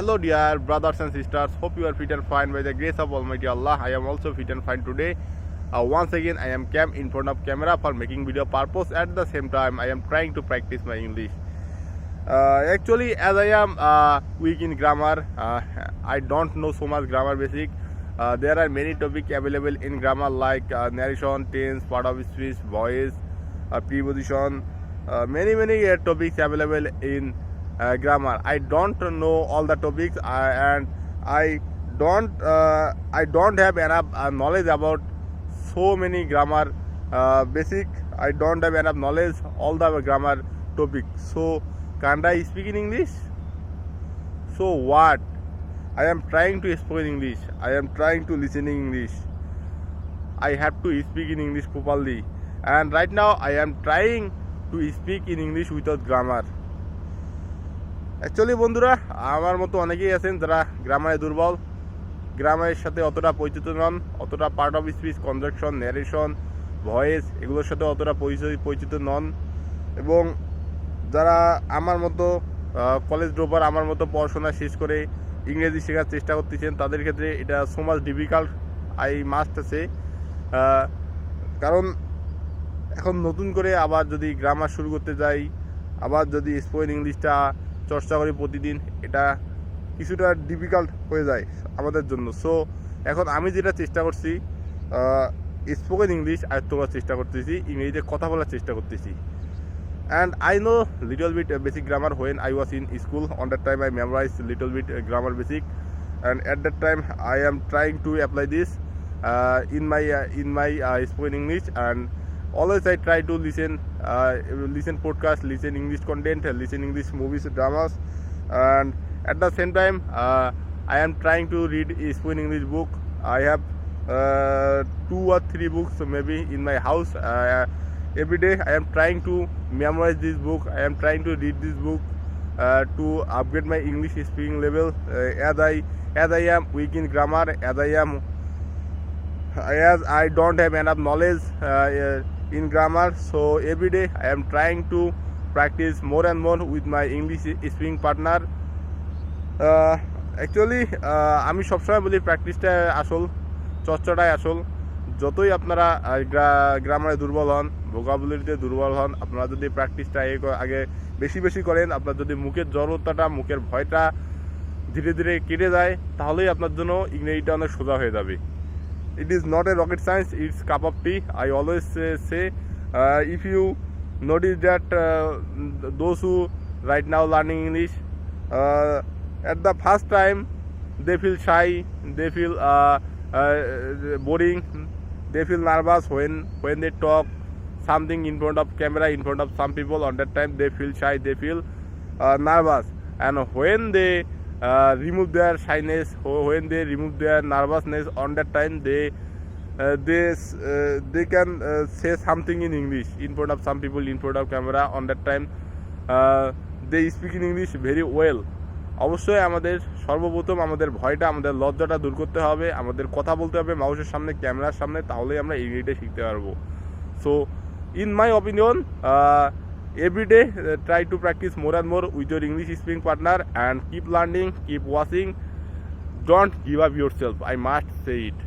Hello dear brothers and sisters, hope you are fit and fine by the grace of Almighty Allah. I am also fit and fine today. Once again I am cam in front of camera for making video purpose. At the same time I am trying to practice my English. Actually as I am weak in grammar, I don't know so much grammar basic. There are many topics available in grammar like narration, tense, part of speech, voice, preposition, many topics available in grammar. I don't know all the topics and I don't have enough knowledge about so many grammar basic. I don't have enough knowledge all the grammar topics. So can't I speak in English? So what? I am trying to speak in English. I am trying to listen in English. I have to speak in English properly. And right now I am trying to speak in English without grammar. Actually বন্ধুরা আমার মতো অনেকেই আছেন যারা গ্রামারে দুর্বল, গ্রামারের সাথে অতটা পরিচিত নন, অতটা part of speech, conjunction, narration, voice এগুলোর সাথে অতটা পরিচিত নন এবং যারা আমার মতো কলেজ ড্রপার, আমার মতো পড়াশোনা শেষ করে ইংরেজি শেখার চেষ্টা করতেছেন, তাদের ক্ষেত্রে এটা so much difficult I must say. কারণ এখন নতুন করে আবার যদি গ্রামার শুরু করতে যাই, আবার যদি স্পোকেন ইংলিশটা চর্চা করি প্রতিদিন, এটা কিছুটা ডিফিকাল্ট হয়ে যায় আমাদের জন্য। সো এখন আমি যেটা চেষ্টা করছি, স্পোকেন ইংলিশ আয়ত্ত করার চেষ্টা করতেছি, ইংরেজিতে কথা বলার চেষ্টা করতেছি। And I know little bit basic grammar when I was in school. On that time I memorized little bit grammar basic, and at that time I am trying to apply this in my spoken English. And always I try to listen podcast, listen English content, listen English movies, dramas, and at the same time I am trying to read a spoken English book. I have 2 or 3 books maybe in my house. Every day I am trying to memorize this book. I am trying to read this book to upgrade my English speaking level. As I am weak in grammar, as I don't have enough knowledge in grammar, so every day I am trying to practice more and more with my English speaking partner. Actually আমি সবসময় বলি প্র্যাকটিসটা আসল, চর্চাটাই আসল। যতই আপনারা গ্রামারে দুর্বল হন, ভোকাবুলারিতে দুর্বল হন, আপনারা যদি প্র্যাকটিসটা আগে বেশি করেন, আপনার যদি মুখের জড়তাটা, মুখের ভয়টা ধীরে ধীরে কেটে যায়, তাহলেই আপনার জন্য ইংরেজিটা অনেক সোজা হয়ে যাবে। It is not a rocket science, it's cup of tea. I always say if you notice that those who right now learning English, at the first time they feel shy, they feel boring, they feel nervous when they talk something in front of camera, in front of some people. On that time they feel shy, they feel nervous, and when they remove their shyness, when they remove their nervousness, on that time they can say something in English in front of some people, in front of camera. On that time they speak in English very well. অবশ্যই আমাদের সর্বপ্রথম আমাদের ভয়টা, আমাদের লজ্জাটা দূর করতে হবে, আমাদের কথা বলতে হবে মাউসের সামনে, ক্যামেরার সামনে, তাহলেই আমরা ইংরেজিটা শিখতে পারবো। So in my opinion every day try to practice more and more with your English speaking partner, and keep learning, keep watching, don't give up yourself. I must say it.